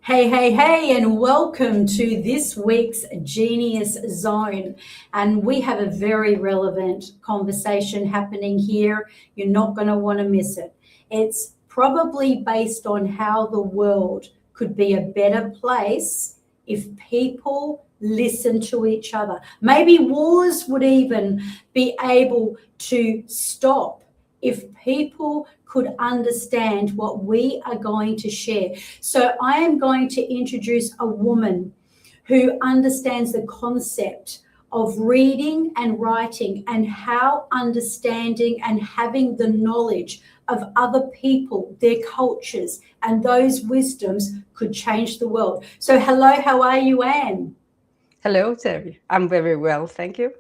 Hey, hey, hey, and welcome to this week's Genius Zone. And we have a very relevant conversation happening here. You're not going to want to miss it. It's probably based on how the world could be a better place if people listen to each other. Maybe wars would even be able to stop if people could understand what we are going to share. So I am going to introduce a woman who understands the concept of reading and writing and how understanding and having the knowledge of other people, their cultures, and those wisdoms could change the world. So hello, how are you, Anne? Hello, Terry. I'm very well, thank you.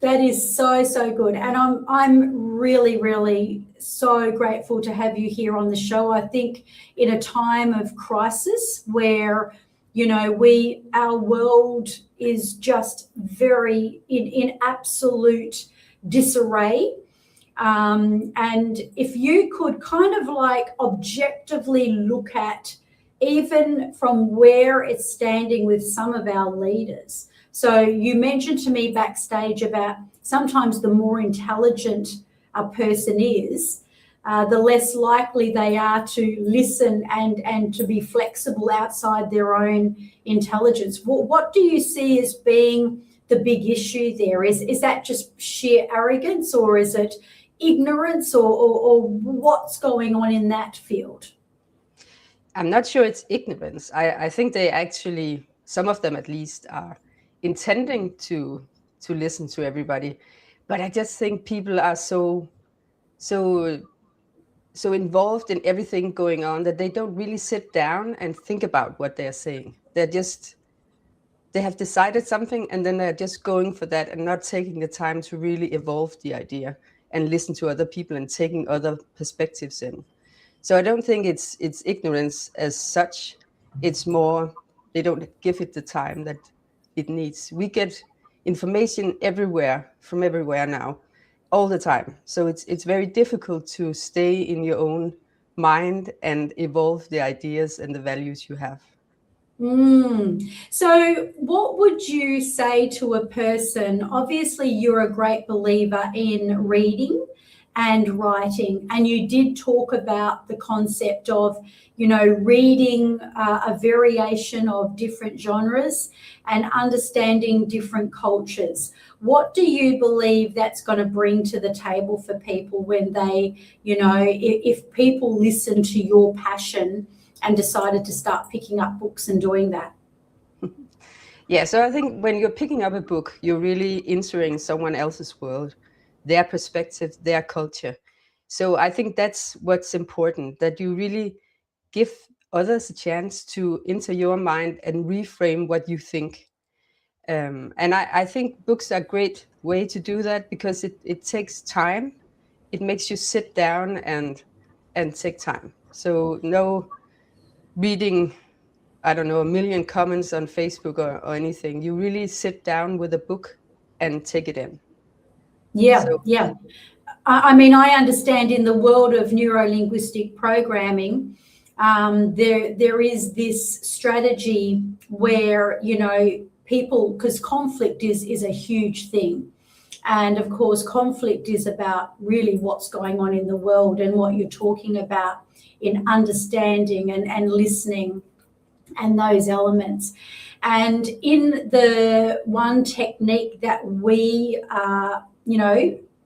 That is so good, and I'm really so grateful to have you here on the show. I think in a time of crisis where our world is just very in absolute disarray, and if you could kind of like objectively look at even from where it's standing with some of our leaders. So you mentioned to me backstage about sometimes the more intelligent a person is, the less likely they are to listen and to be flexible outside their own intelligence. What do you see as being the big issue there? Is that just sheer arrogance, or is it ignorance, or what's going on in that field? I'm not sure it's ignorance. I think they actually, some of them at least, are intending to listen to everybody. But I just think people are so involved in everything going on that they don't really sit down and think about what they're saying. They have decided something and then they're just going for that and not taking the time to really evolve the idea and listen to other people and taking other perspectives in. So I don't think it's ignorance as such. It's more they don't give it the time that it needs. We get information everywhere from everywhere now, all the time. So it's very difficult to stay in your own mind and evolve the ideas and the values you have. So what would you say to a person? Obviously, you're a great believer in reading and writing, and you did talk about the concept of reading a variation of different genres and understanding different cultures. What do you believe that's going to bring to the table for people when they, if people listen to your passion and decided to start picking up books and doing that? Yeah, so I think when you're picking up a book, you're really entering someone else's world, their perspective, their culture. So I think that's what's important, that you really give others a chance to enter your mind and reframe what you think. And I think books are a great way to do that because it takes time. It makes you sit down and take time. So no reading, I don't know, a million comments on Facebook or anything. You really sit down with a book and take it in. Yeah, So yeah. I mean, I understand in the world of neuro-linguistic programming, there is this strategy where, people, because conflict is a huge thing. And of course, conflict is about really what's going on in the world and what you're talking about in understanding and listening and those elements. And in the one technique that we are,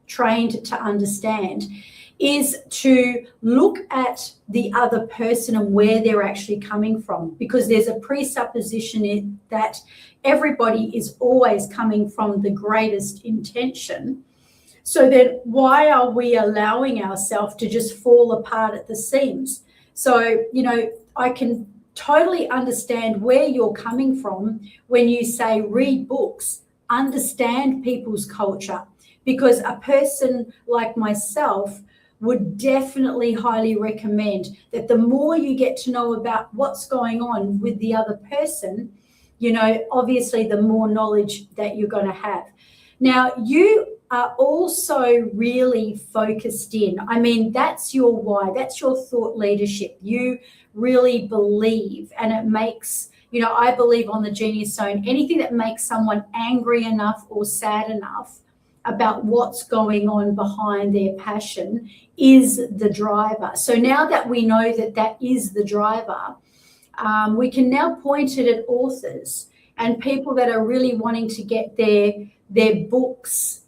trained to understand is to look at the other person and where they're actually coming from, because there's a presupposition that everybody is always coming from the greatest intention. So then why are we allowing ourselves to just fall apart at the seams? So, I can totally understand where you're coming from when you say read books, understand people's culture, because a person like myself would definitely highly recommend that the more you get to know about what's going on with the other person, obviously the more knowledge that you're going to have. Now, you are also really focused in. I mean, that's your why, that's your thought leadership. You really believe, and it makes, I believe on the Genius Zone, anything that makes someone angry enough or sad enough about what's going on behind their passion is the driver. So now that we know that that is the driver, we can now point it at authors and people that are really wanting to get their books,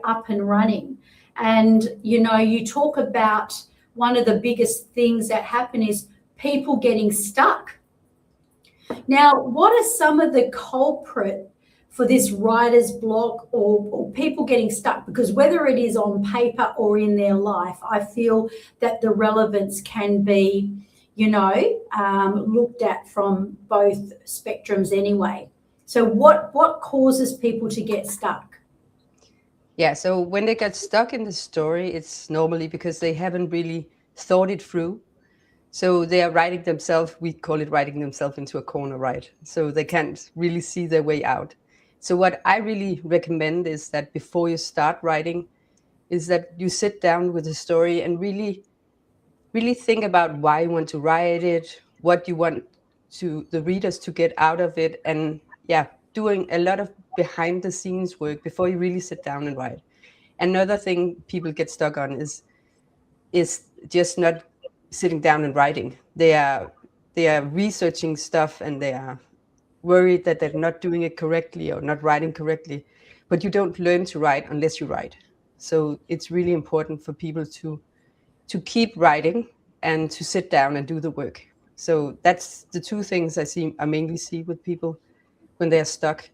up and running. And, you talk about one of the biggest things that happen is people getting stuck. Now, what are some of the culprit for this writer's block or people getting stuck? Because whether it is on paper or in their life, I feel that the relevance can be, looked at from both spectrums anyway. So what causes people to get stuck? Yeah, so when they get stuck in the story, it's normally because they haven't really thought it through. So they are writing themselves, we call it writing themselves into a corner, right? So they can't really see their way out. So what I really recommend is that before you start writing, is that you sit down with the story and really think about why you want to write it, what you want the readers to get out of it, and doing a lot of behind the scenes work before you really sit down and write. Another thing people get stuck on is just not sitting down and writing. They are researching stuff and they are worried that they're not doing it correctly or not writing correctly. But you don't learn to write unless you write. So it's really important for people to keep writing and to sit down and do the work. So that's the two things I mainly see with people when they're stuck.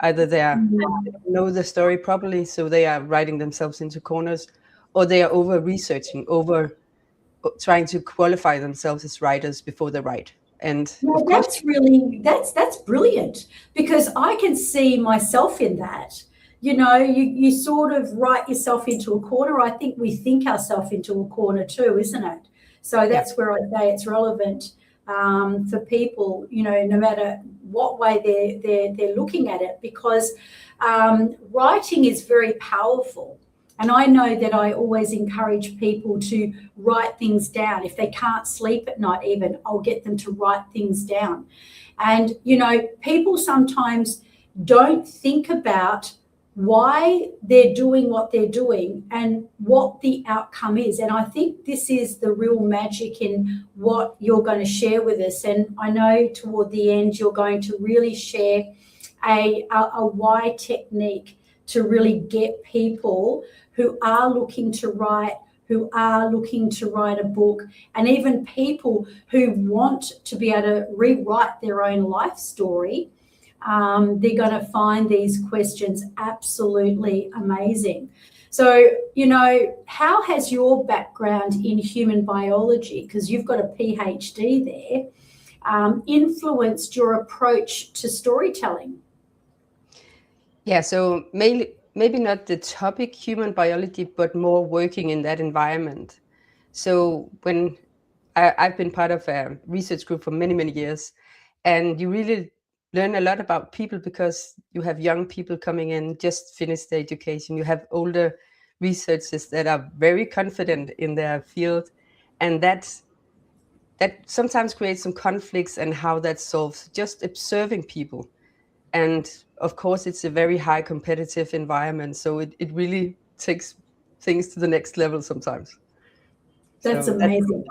Either they don't know the story properly, so they are writing themselves into corners, or they are over researching, over trying to qualify themselves as writers before they write. And well, that's brilliant, because I can see myself in that. You sort of write yourself into a corner. I think we think ourselves into a corner too, isn't it? So that's where I say it's relevant for people, no matter what way they're looking at it, because writing is very powerful. And I know that I always encourage people to write things down. If they can't sleep at night even, I'll get them to write things down. And, people sometimes don't think about why they're doing what they're doing and what the outcome is. And I think this is the real magic in what you're going to share with us. And I know toward the end, you're going to really share a why technique to really get people who are looking to write, who are looking to write a book, and even people who want to be able to rewrite their own life story. They're going to find these questions absolutely amazing. So, how has your background in human biology, because you've got a PhD there, influenced your approach to storytelling? Yeah, so maybe not the topic human biology, but more working in that environment. So when I've been part of a research group for many, many years, and you really learn a lot about people because you have young people coming in, just finished their education. You have older researchers that are very confident in their field, and that sometimes creates some conflicts and how that solves, just observing people. And of course, it's a very high competitive environment, so it really takes things to the next level sometimes. That's amazing.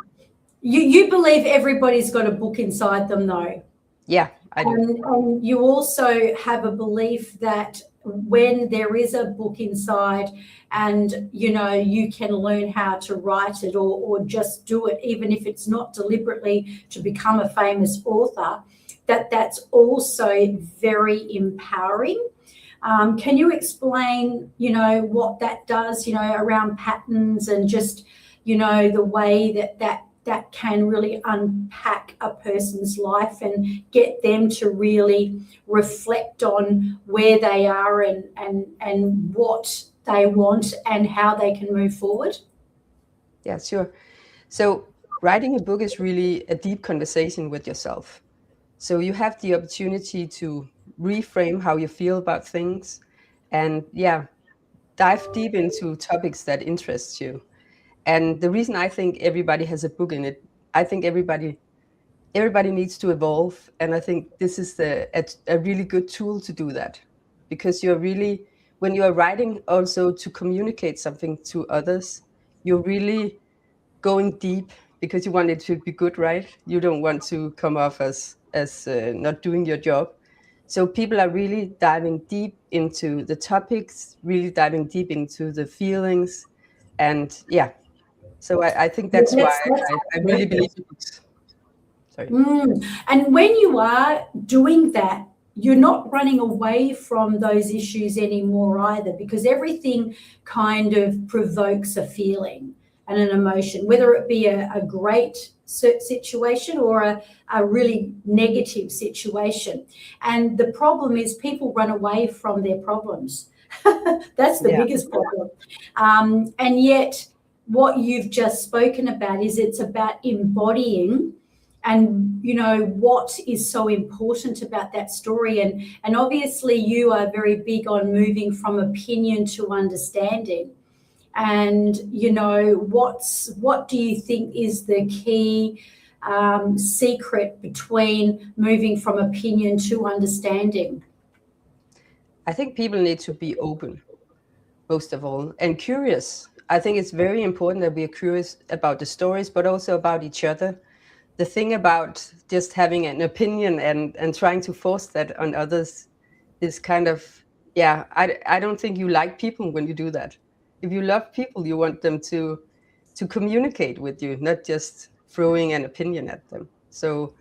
You believe everybody's got a book inside them, though. Yeah, I do. And you also have a belief that when there is a book inside and, you can learn how to write it or just do it, even if it's not deliberately to become a famous author, that's also very empowering. Can you explain, what that does, around patterns and just, the way that can really unpack a person's life and get them to really reflect on where they are and what they want and how they can move forward? Yeah, sure. So writing a book is really a deep conversation with yourself. So you have the opportunity to reframe how you feel about things. And dive deep into topics that interest you. And the reason I think everybody has a book in it, I think everybody needs to evolve, and I think this is a really good tool to do that, because you're really, when you are writing also to communicate something to others, you're really going deep because you want it to be good, right? You don't want to come off as not doing your job. So people are really diving deep into the topics, really diving deep into the feelings, and yeah. So I think Yeah, that's why that's I really absolutely. believe in books. Sorry. And when you are doing that, you're not running away from those issues anymore either, because everything kind of provokes a feeling and an emotion, whether it be a great situation or a really negative situation. And the problem is people run away from their problems. That's the Yeah. biggest problem. And yet, what you've just spoken about is it's about embodying, and you know what is so important about that story. And obviously you are very big on moving from opinion to understanding. And you know, what do you think is the key secret between moving from opinion to understanding? I think people need to be open, most of all, and curious. I think it's very important that we are curious about the stories, but also about each other. The thing about just having an opinion and trying to force that on others is kind of, yeah, I don't think you like people when you do that. If you love people, you want them to communicate with you, not just throwing an opinion at them. So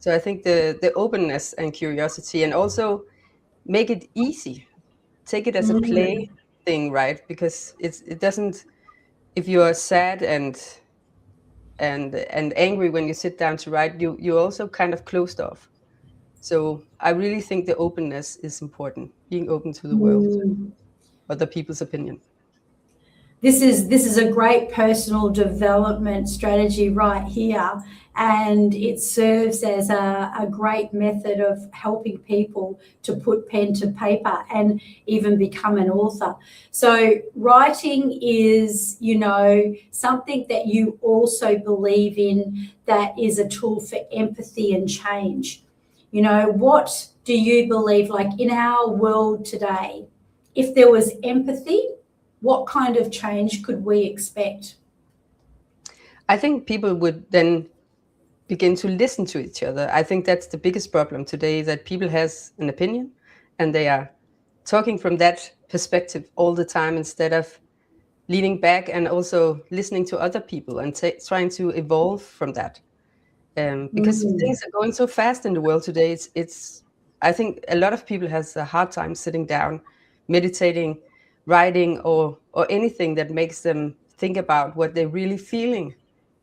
I think the openness and curiosity, and also make it easy. Take it as a play thing, right? Because it doesn't, if you're sad and angry when you sit down to write, you're also kind of closed off. So I really think the openness is important, being open to the world, other people's opinion. This is a great personal development strategy right here, and it serves as a great method of helping people to put pen to paper and even become an author. So writing is, you know, something that you also believe in, that is a tool for empathy and change. You know, what do you believe, like in our world today, if there was empathy, what kind of change could we expect? I think people would then begin to listen to each other. I think that's the biggest problem today, that people has an opinion and they are talking from that perspective all the time, instead of leaning back and also listening to other people and trying to evolve from that. Because things are going so fast in the world today. It's I think a lot of people has a hard time sitting down, meditating, writing, or anything that makes them think about what they're really feeling.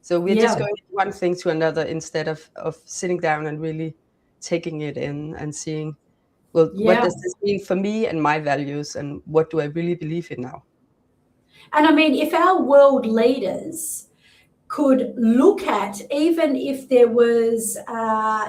So we're just Yeah, going from one thing to another, instead of sitting down and really taking it in and seeing, well, what yeah. does this mean for me and my values, and what do I really believe in now? And I mean, if our world leaders could look at, even if there was,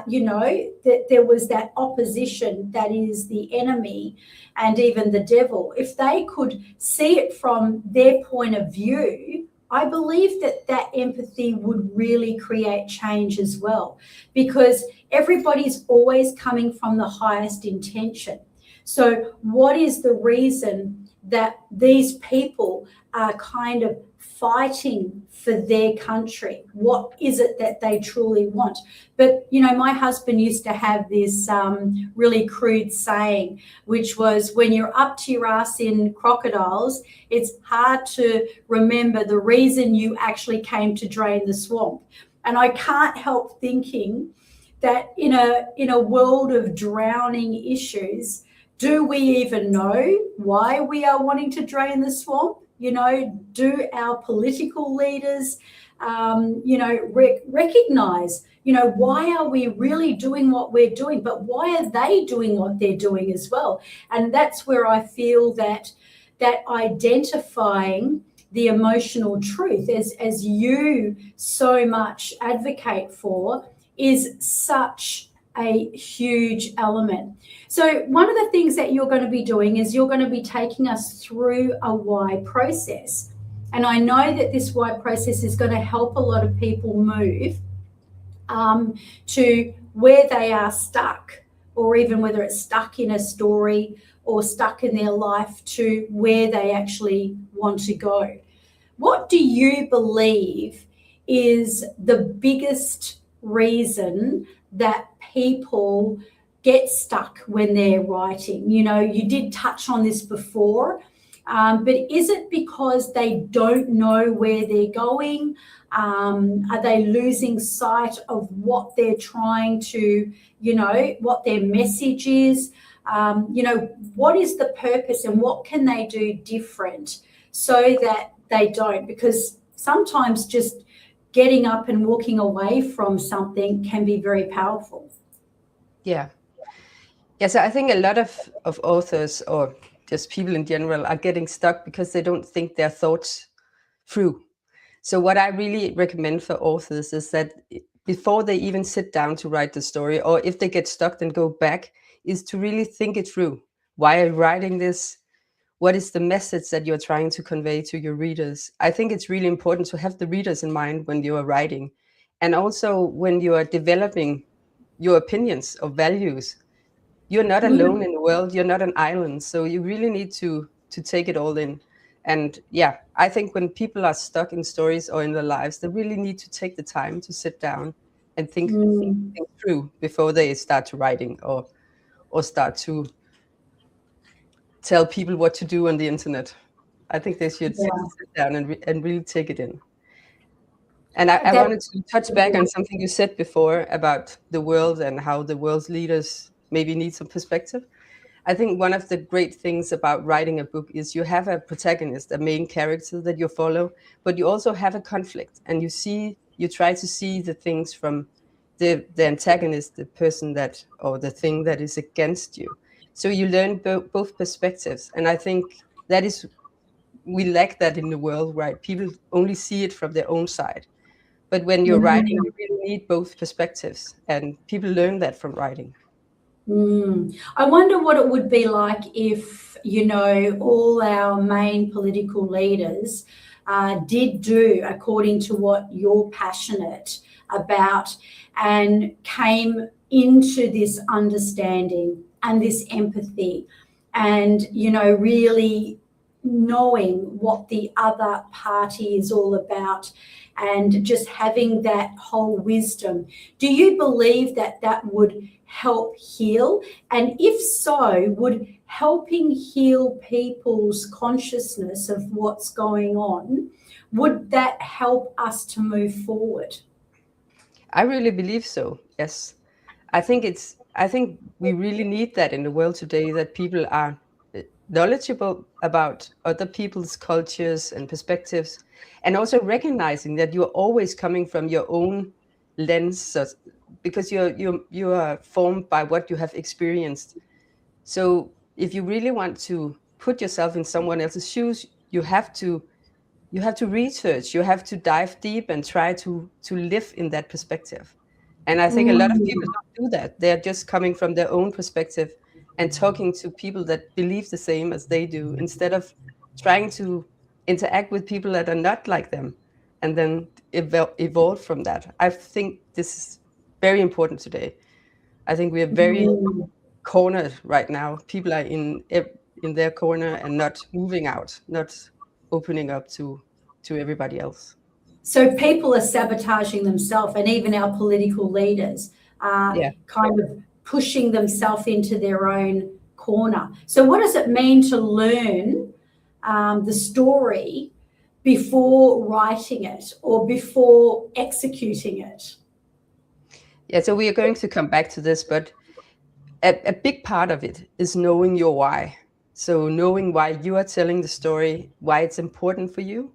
you know, that there was that opposition that is the enemy and even the devil, if they could see it from their point of view, I believe that that empathy would really create change as well, because everybody's always coming from the highest intention. So what is the reason that these people are kind of fighting for their country? What is it that they truly want? But, you know, my husband used to have this really crude saying, which was, when you're up to your ass in crocodiles, it's hard to remember the reason you actually came to drain the swamp. And I can't help thinking that in a world of drowning issues, do we even know why we are wanting to drain the swamp? You know, do our political leaders, you know, recognize, you know, why are we really doing what we're doing, but why are they doing what they're doing as well? And that's where I feel that identifying the emotional truth, as you so much advocate for, is such a huge element. So one of the things that you're going to be doing is you're going to be taking us through a why process. And I know that this why process is going to help a lot of people move to where they are stuck, or even whether it's stuck in a story or stuck in their life to where they actually want to go. What do you believe is the biggest reason that people get stuck when they're writing? You know, you did touch on this before, but is it because they don't know where they're going? Are they losing sight of what they're trying to, you know, what their message is? You know, what is the purpose and what can they do different so that they don't? Because sometimes just getting up and walking away from something can be very powerful. Yeah. So I think a lot of authors, or just people in general, are getting stuck because they don't think their thoughts through. So what I really recommend for authors is that before they even sit down to write the story, or if they get stuck, then go back, is to really think it through. Why are you writing this? What is the message that you're trying to convey to your readers? I think it's really important to have the readers in mind when you are writing. And also when you are developing your opinions or values. You're not alone in the world. You're not an island. So you really need to take it all in. And yeah, I think when people are stuck in stories or in their lives, they really need to take the time to sit down and think through before they start to writing or start to tell people what to do on the internet. I think they should sit down and really take it in. And I wanted to touch back on something you said before about the world and how the world's leaders maybe need some perspective. I think one of the great things about writing a book is you have a protagonist, a main character that you follow, but you also have a conflict, and you try to see the things from the antagonist, the person that, or the thing that is against you. So you learn both perspectives. And I think that is, we lack that in the world, right? People only see it from their own side. But when you're writing, you really need both perspectives, and people learn that from writing. I wonder what it would be like if, you know, all our main political leaders did do according to what you're passionate about and came into this understanding and this empathy and, you know, really knowing what the other party is all about and just having that whole wisdom. Do you believe that that would help heal? And if so, would helping heal people's consciousness of what's going on, would that help us to move forward? I really believe so, yes. I think we really need that in the world today, that people are knowledgeable about other people's cultures and perspectives, and also recognizing that you're always coming from your own lens, because you are formed by what you have experienced. So if you really want to put yourself in someone else's shoes, you have to research, you have to dive deep and try to live in that perspective. And I think a lot of people don't do that. They're just coming from their own perspective and talking to people that believe the same as they do, instead of trying to interact with people that are not like them and then evolve from that. I think this is very important today. I think we are very cornered right now. People are in their corner and not moving out, not opening up to everybody else. So people are sabotaging themselves, and even our political leaders are kind of pushing themselves into their own corner. So what does it mean to learn the story before writing it or before executing it? Yeah, so we are going to come back to this, but a big part of it is knowing your why. So knowing why you are telling the story, why it's important for you,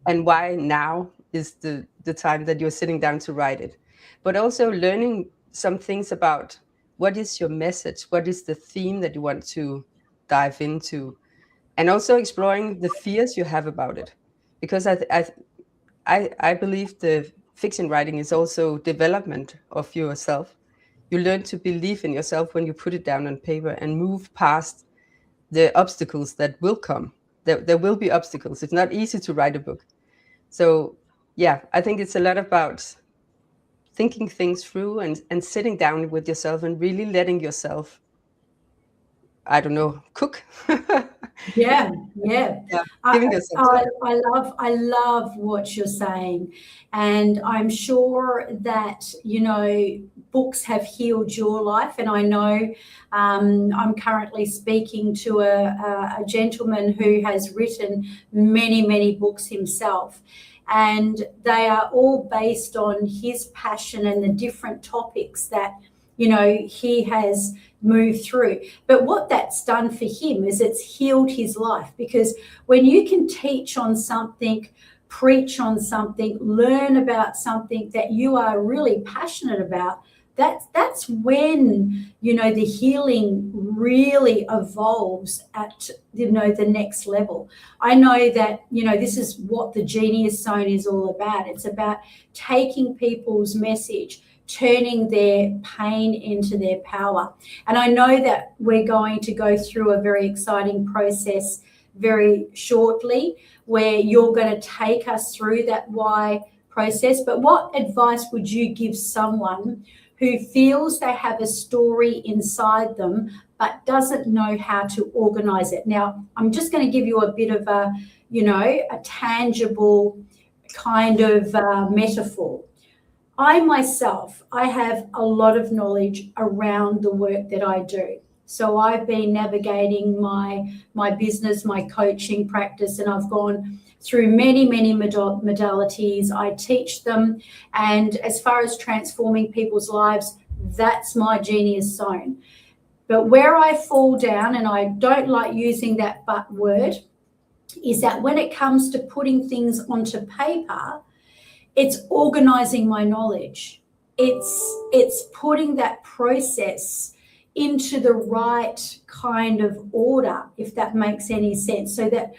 and why now is the time that you're sitting down to write it. But also learning some things about what is your message, what is the theme that you want to dive into, and also exploring the fears you have about it. Because I believe the fiction writing is also development of yourself. You learn to believe in yourself when you put it down on paper and move past the obstacles that will come. There will be obstacles. It's not easy to write a book. So yeah, I think it's a lot about thinking things through and sitting down with yourself and really letting yourself, I don't know, cook. Yeah, yeah. Yeah, I, giving yourself time. I love what you're saying, and I'm sure that books have healed your life. And I know I'm currently speaking to a gentleman who has written many books himself, and they are all based on his passion and the different topics that he has moved through. But what that's done for him is it's healed his life, because when you can teach on something, preach on something, learn about something that you are really passionate about, that's when the healing really evolves at the next level. I know that this is what the Genius Zone is all about. It's about taking people's message, turning their pain into their power. And I know that we're going to go through a very exciting process very shortly, where you're going to take us through that why process. But what advice would you give someone who feels they have a story inside them but doesn't know how to organize it? Now, I'm just going to give you a bit of a tangible kind of metaphor. I myself, I have a lot of knowledge around the work that I do. So I've been navigating my business, my coaching practice, and I've gone through many modalities. I teach them. And as far as transforming people's lives, that's my Genius Zone. But where I fall down, and I don't like using that but word, is that when it comes to putting things onto paper, it's organizing my knowledge. It's putting that process into the right kind of order, if that makes any sense, so that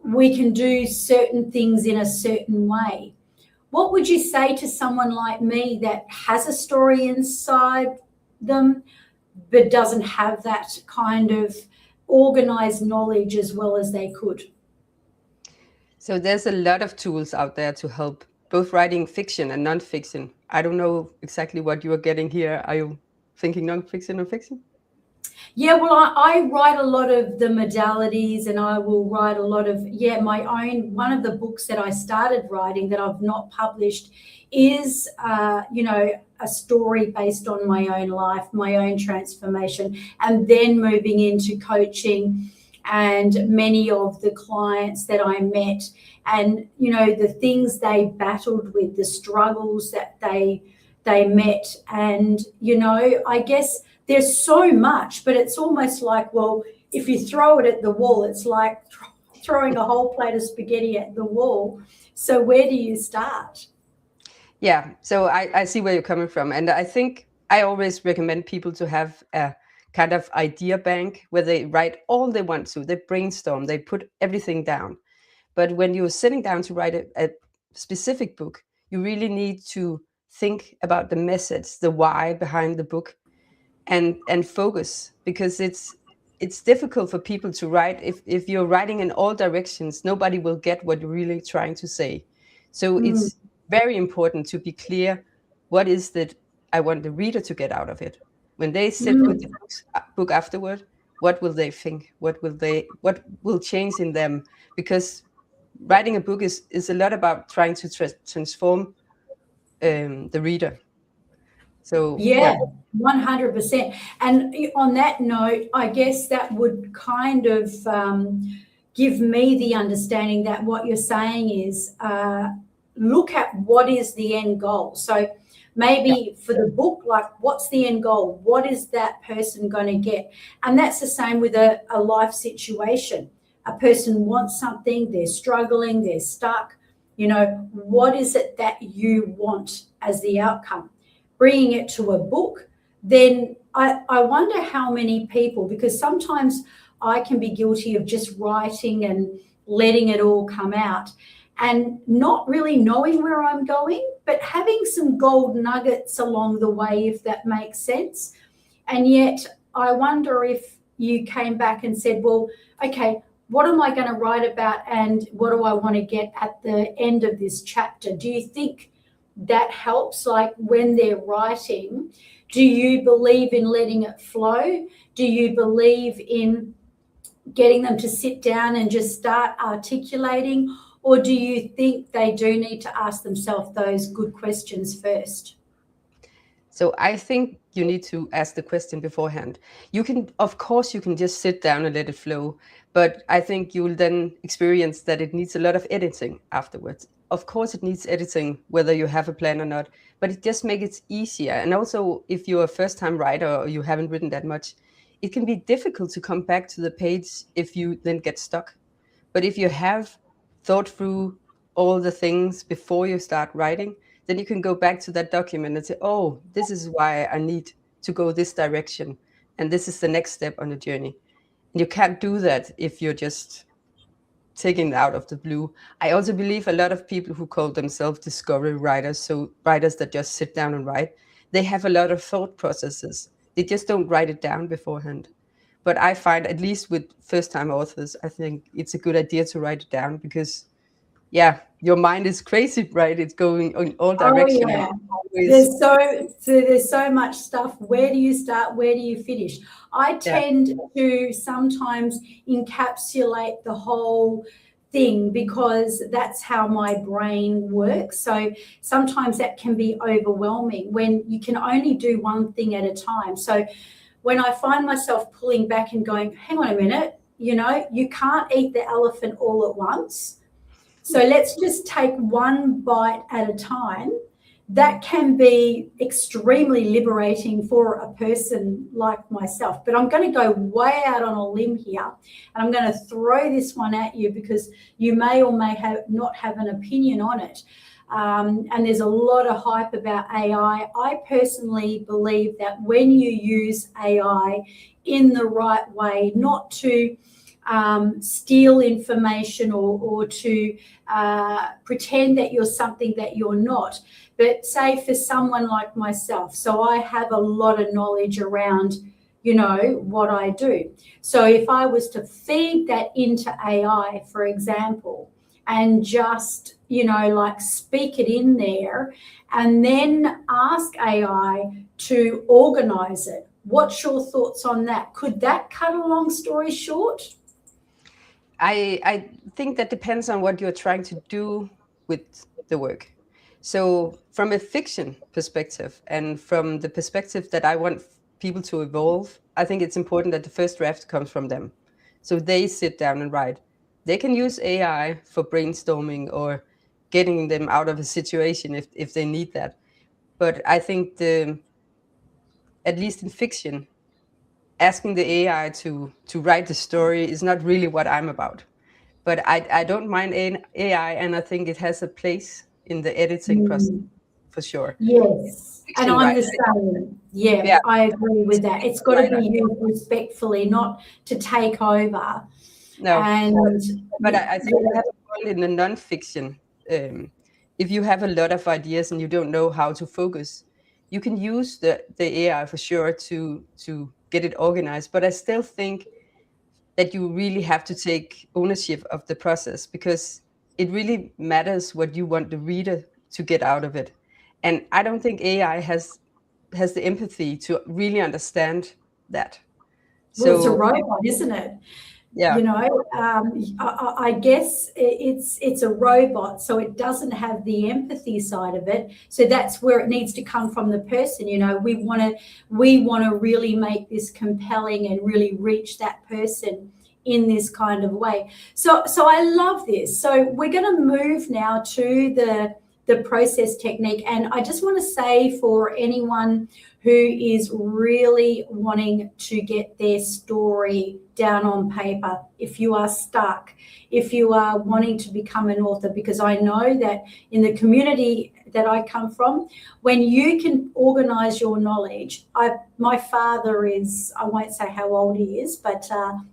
we can do certain things in a certain way. What would you say to someone like me that has a story inside them but doesn't have that kind of organized knowledge as well as they could? So there's a lot of tools out there to help both writing fiction and nonfiction. I don't know exactly what you are getting here. Are you thinking nonfiction or fiction? Yeah, well, I write a lot of the modalities, and I will write a lot of, my own. One of the books that I started writing that I've not published is, a story based on my own life, my own transformation, and then moving into coaching and many of the clients that I met, and the things they battled with, the struggles that they met. And I guess there's so much, but it's almost like, well, if you throw it at the wall, it's like throwing a whole plate of spaghetti at the wall. So where do you start? Yeah, so I see where you're coming from. And I think I always recommend people to have a kind of idea bank where they write all they want to. They brainstorm, they put everything down. But when you're sitting down to write a specific book, you really need to think about the message, the why behind the book, and focus, because it's difficult for people to write. If you're writing in all directions, nobody will get what you're really trying to say. So it's very important to be clear, what is that I want the reader to get out of it? When they sit with the book afterward, what will they think? What will change in them? Because writing a book is a lot about trying to transform the reader. So yeah, 100%. And on that note, I guess that would kind of give me the understanding that what you're saying is look at what is the end goal. So maybe for the book, like, what's the end goal? What is that person going to get? And that's the same with a life situation. A person wants something, they're struggling, they're stuck. What is it that you want as the outcome? Bringing it to a book, then I wonder how many people, because sometimes I can be guilty of just writing and letting it all come out and not really knowing where I'm going. but having some gold nuggets along the way, if that makes sense. And yet I wonder if you came back and said, well, okay, what am I going to write about and what do I want to get at the end of this chapter? Do you think that helps? Like when they're writing, do you believe in letting it flow? Do you believe in getting them to sit down and just start articulating? Or do you think they do need to ask themselves those good questions first? So I think you need to ask the question beforehand. You can, of course, you can just sit down and let it flow, but I think you will then experience that it needs a lot of editing afterwards. Of course, it needs editing, whether you have a plan or not, but it just makes it easier. And also, if you're a first-time writer or you haven't written that much, it can be difficult to come back to the page if you then get stuck. But if you have thought through all the things before you start writing, then you can go back to that document and say, oh, this is why I need to go this direction. And this is the next step on the journey. And you can't do that if you're just taking it out of the blue. I also believe a lot of people who call themselves discovery writers, so writers that just sit down and write, they have a lot of thought processes. They just don't write it down beforehand. But I find, at least with first-time authors, I think it's a good idea to write it down because, yeah, your mind is crazy, right? It's going in all directions. Oh, yeah. There's so much stuff. Where do you start? Where do you finish? I tend to sometimes encapsulate the whole thing because that's how my brain works. So sometimes that can be overwhelming when you can only do one thing at a time. So when I find myself pulling back and going, hang on a minute, you can't eat the elephant all at once. So let's just take one bite at a time. That can be extremely liberating for a person like myself. But I'm going to go way out on a limb here, and I'm going to throw this one at you because you may or may not have an opinion on it. And there's a lot of hype about AI. I personally believe that when you use AI in the right way, not to steal information or to pretend that you're something that you're not. But say for someone like myself, so I have a lot of knowledge around, what I do. So if I was to feed that into AI, for example, and just, speak it in there and then ask AI to organize it. What's your thoughts on that? Could that cut a long story short? I think that depends on what you're trying to do with the work. So from a fiction perspective and from the perspective that I want people to evolve, I think it's important that the first draft comes from them. So they sit down and write. They can use AI for brainstorming or getting them out of a situation if they need that. But I think at least in fiction, asking the AI to write the story is not really what I'm about. But I don't mind AI, and I think it has a place in the editing process for sure. Yes, and I'm the same. Yeah, I agree with that. It's got to be used respectfully, not to take over. No, but I think you have a point in the non-fiction. If you have a lot of ideas and you don't know how to focus, you can use the AI for sure to get it organized. But I still think that you really have to take ownership of the process because it really matters what you want the reader to get out of it. And I don't think AI has the empathy to really understand that. Well, it's a robot, isn't it? Yeah. I guess it's a robot, so it doesn't have the empathy side of it. So that's where it needs to come from the person. We want to really make this compelling and really reach that person in this kind of way. So I love this. So we're going to move now to the process technique, and I just want to say for anyone who is really wanting to get their story down on paper, if you are stuck, if you are wanting to become an author, because I know that in the community that I come from, when you can organize your knowledge. My father is, I won't say how old he is, but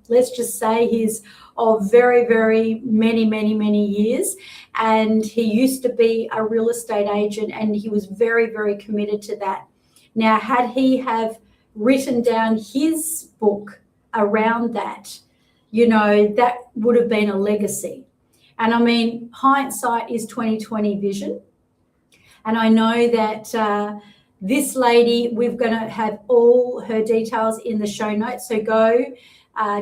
let's just say he's of very, very many years. And he used to be a real estate agent, and he was very, very committed to that. Now, had he have written down his book around that, you know, that would have been a legacy. And I mean, hindsight is 20/20 vision. And I know that this lady, we're going to have all her details in the show notes, so go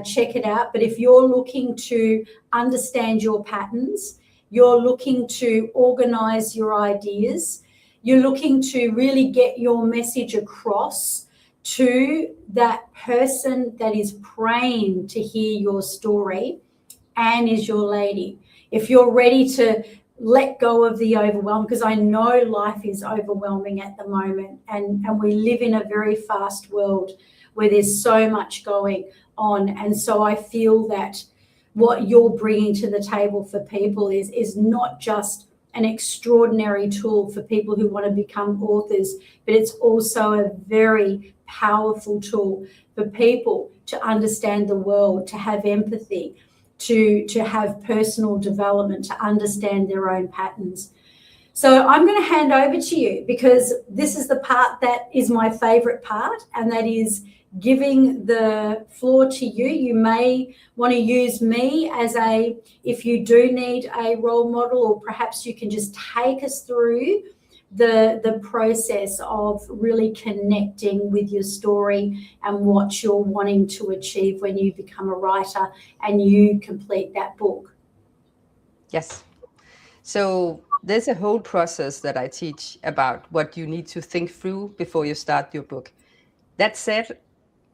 check it out. But if you're looking to understand your patterns, you're looking to organize your ideas, you're looking to really get your message across to that person that is praying to hear your story, Anne is your lady. If you're ready to let go of the overwhelm, because I know life is overwhelming at the moment, and we live in a very fast world where there's so much going on. And so I feel that what you're bringing to the table for people is not just an extraordinary tool for people who want to become authors, but it's also a very powerful tool for people to understand the world, to have empathy, to have personal development, to understand their own patterns. So I'm going to hand over to you, because this is the part that is my favorite part, and that is giving the floor to you. You may want to use me as if you do need a role model, or perhaps you can just take us through the process of really connecting with your story and what you're wanting to achieve when you become a writer and you complete that book. Yes. So there's a whole process that I teach about what you need to think through before you start your book. That said,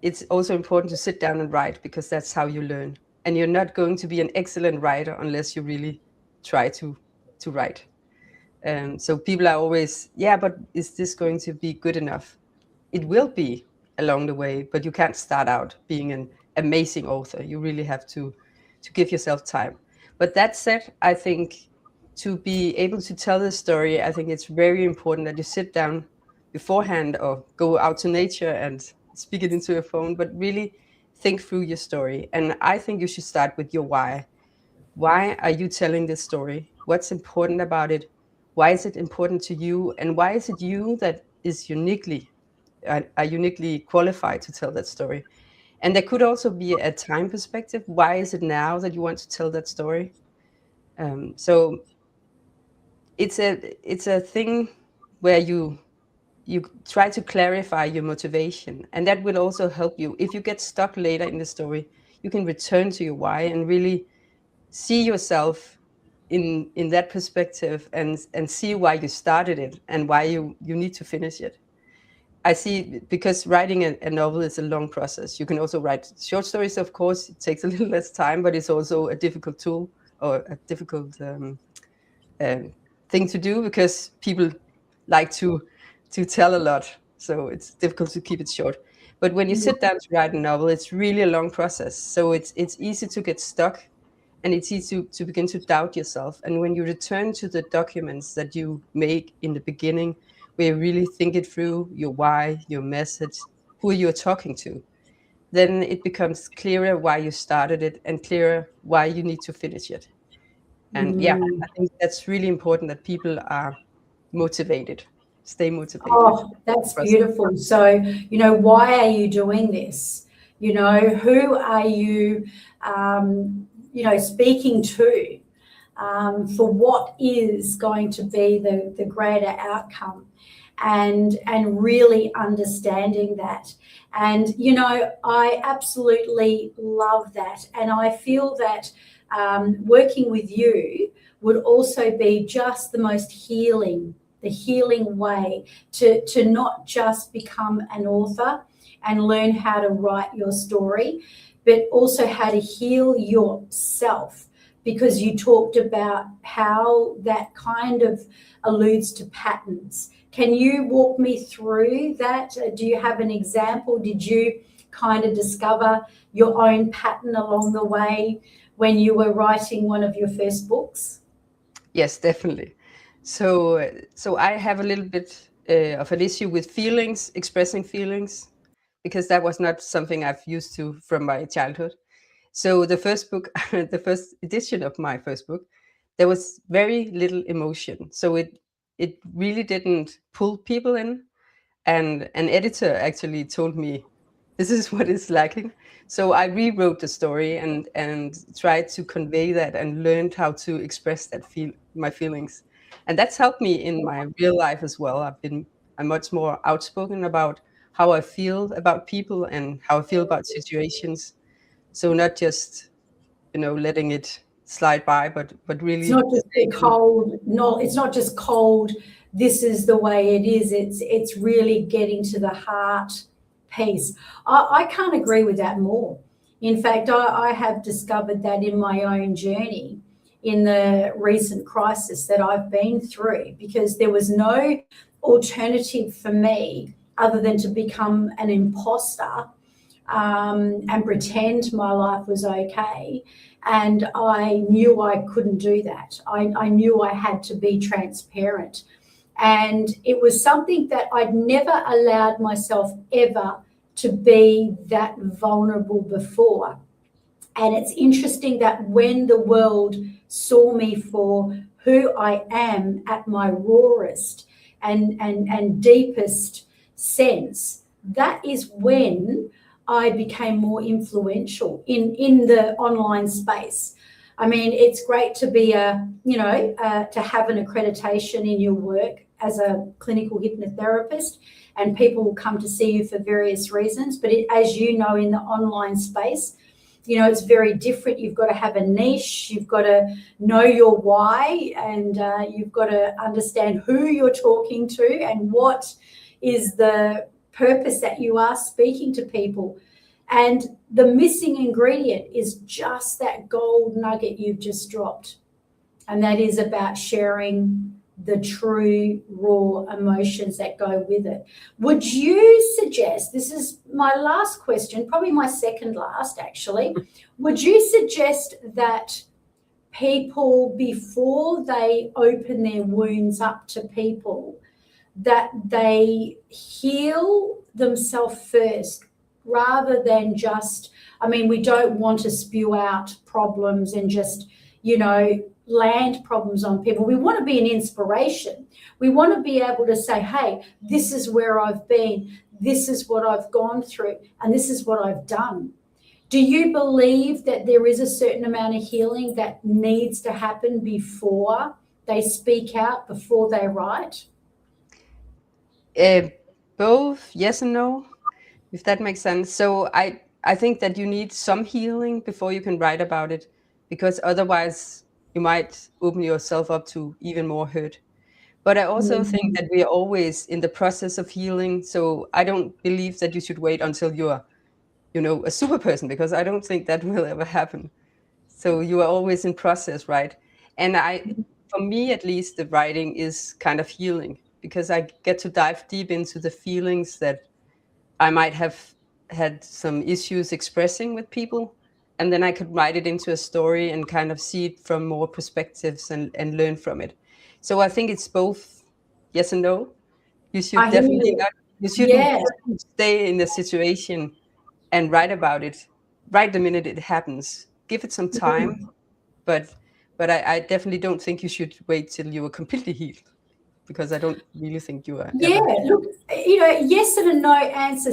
it's also important to sit down and write, because that's how you learn. And you're not going to be an excellent writer unless you really try to write. So people are always, yeah, but is this going to be good enough? It will be along the way, but you can't start out being an amazing author. You really have to give yourself time. But that said, I think to be able to tell the story, I think it's very important that you sit down beforehand or go out to nature and speak it into your phone, but really think through your story. And I think you should start with your why. Why are you telling this story? What's important about it? Why is it important to you? And why is it you that is are uniquely qualified to tell that story? And there could also be a time perspective. Why is it now that you want to tell that story? So it's a thing where you try to clarify your motivation, and that will also help you. If you get stuck later in the story, you can return to your why and really see yourself in that perspective, and see why you started it and why you need to finish it. I see, because writing a novel is a long process. You can also write short stories, of course. It takes a little less time, but it's also a difficult tool, or a difficult thing to do, because people like to tell a lot. So it's difficult to keep it short. But when you sit down to write a novel, it's really a long process. So it's easy to get stuck, and it's easy to begin to doubt yourself. And when you return to the documents that you make in the beginning, where you really think it through, your why, your message, who you're talking to, then it becomes clearer why you started it, and clearer why you need to finish it. And yeah, I think that's really important, that people are motivated, stay motivated. Oh, that's beautiful. So, you know, why are you doing this? You know, who are you, speaking to, for what is going to be the greater outcome, and really understanding that. And, you know, I absolutely love that. And I feel that working with you would also be just the most healing way to not just become an author and learn how to write your story, but also how to heal yourself, because you talked about how that kind of alludes to patterns. Can you walk me through that? Do you have an example? Did you kind of discover your own pattern along the way when you were writing one of your first books? Yes, definitely. So I have a little bit of an issue with feelings, expressing feelings, because that was not something I've used to from my childhood. So the first book, the first edition of my first book, there was very little emotion. So it really didn't pull people in. And an editor actually told me this is what is lacking. So I rewrote the story and tried to convey that and learned how to express that my feelings. And that's helped me in my real life as well. I'm much more outspoken about how I feel about people and how I feel about situations. So not just, letting it slide by, but It's really not just a saying, cold, no, it's not just cold, this is the way it is. It's really getting to the heart piece. I can't agree with that more. In fact, I have discovered that in my own journey, in the recent crisis that I've been through, because there was no alternative for me other than to become an imposter, and pretend my life was okay. And I knew I couldn't do that. I knew I had to be transparent. And it was something that I'd never allowed myself ever to be that vulnerable before. And it's interesting that when the world saw me for who I am at my rawest and deepest sense, that is when I became more influential in the online space. I mean, it's great to be to have an accreditation in your work as a clinical hypnotherapist, and people will come to see you for various reasons. But as you know, in the online space, it's very different. You've got to have a niche. You've got to know your why, and you've got to understand who you're talking to and what is the purpose that you are speaking to people. And the missing ingredient is just that gold nugget you've just dropped. And that is about sharing the true raw emotions that go with it. Would you suggest, this is my last question, probably my second last actually, would you suggest that people, before they open their wounds up to people, that they heal themselves first rather than just, we don't want to spew out problems and just, land problems on people. We want to be an inspiration. We want to be able to say, hey, this is where I've been, this is what I've gone through, and this is what I've done. Do you believe that there is a certain amount of healing that needs to happen before they speak out, before they write? Both yes and no, if that makes sense. So I think that you need some healing before you can write about it, because otherwise you might open yourself up to even more hurt. But I also think that we are always in the process of healing. So I don't believe that you should wait until you are, a super person, because I don't think that will ever happen. So you are always in process, right? And for me at least, the writing is kind of healing, because I get to dive deep into the feelings that I might have had some issues expressing with people. And then I could write it into a story and kind of see it from more perspectives and learn from it. So I think it's both yes and no. You should I hear definitely you. not, you Yeah. shouldn't stay in the situation and write about it right the minute it happens. Give it some time, but I definitely don't think you should wait till you are completely healed, because I don't really think you are Yeah, ever. look, yes and a no answer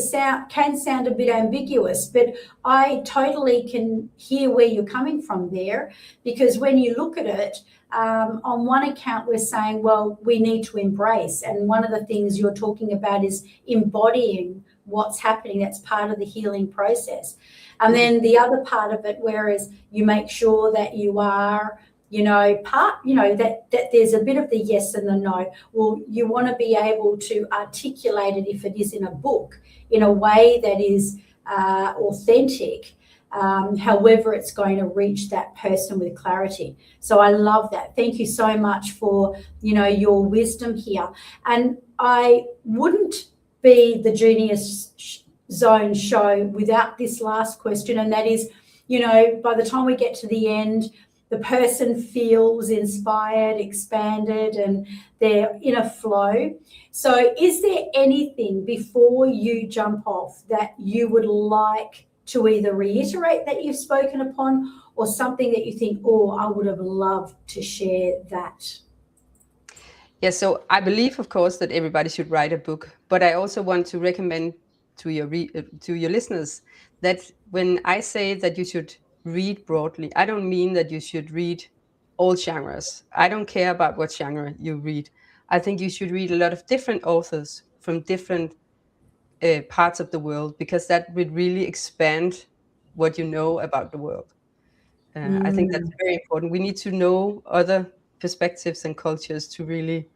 can sound a bit ambiguous, but I totally can hear where you're coming from there, because when you look at it, on one account, we're saying, well, we need to embrace. And one of the things you're talking about is embodying what's happening. That's part of the healing process. And then the other part of it, whereas you make sure that you are, that there's a bit of the yes and the no. Well, you want to be able to articulate it, if it is in a book, in a way that is authentic. However, it's going to reach that person with clarity. So I love that. Thank you so much for, your wisdom here. And I wouldn't be the Genius Zone show without this last question, and that is, by the time we get to the end, the person feels inspired, expanded, and they're in a flow. So is there anything before you jump off that you would like to either reiterate that you've spoken upon, or something that you think, oh, I would have loved to share that? Yeah, so I believe, of course, that everybody should write a book, but I also want to recommend to your listeners that when I say that you should read broadly, I don't mean that you should read all genres. I don't care about what genre you read. I think you should read a lot of different authors from different parts of the world, because that would really expand what you know about the world. I think that's very important. We need to know other perspectives and cultures to really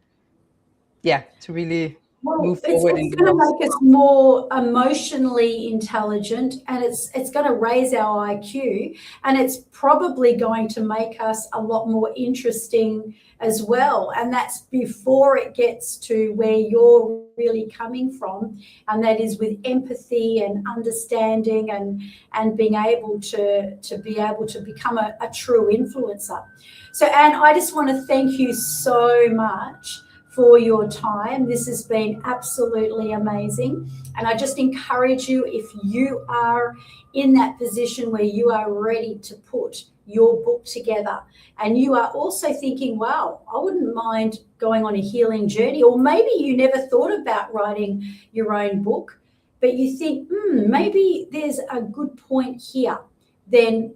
Well, move forward in it's the going to world. make us more emotionally intelligent, and it's going to raise our IQ, and it's probably going to make us a lot more interesting as well. And that's before it gets to where you're really coming from, and that is with empathy and understanding and being able to become a true influencer. So, Anne, I just want to thank you so much for your time. This has been absolutely amazing. And I just encourage you, if you are in that position where you are ready to put your book together, and you are also thinking, wow, I wouldn't mind going on a healing journey, or maybe you never thought about writing your own book, but you think, maybe there's a good point here, then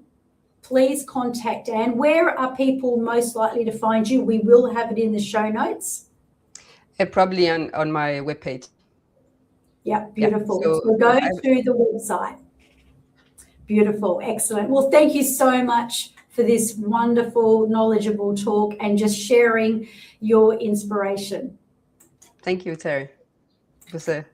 please contact Anne. Where are people most likely to find you? We will have it in the show notes. Probably on my webpage. Yeah, beautiful. Yeah, So go to the website. Beautiful, excellent. Well, thank you so much for this wonderful, knowledgeable talk and just sharing your inspiration. Thank you, Terry. It was a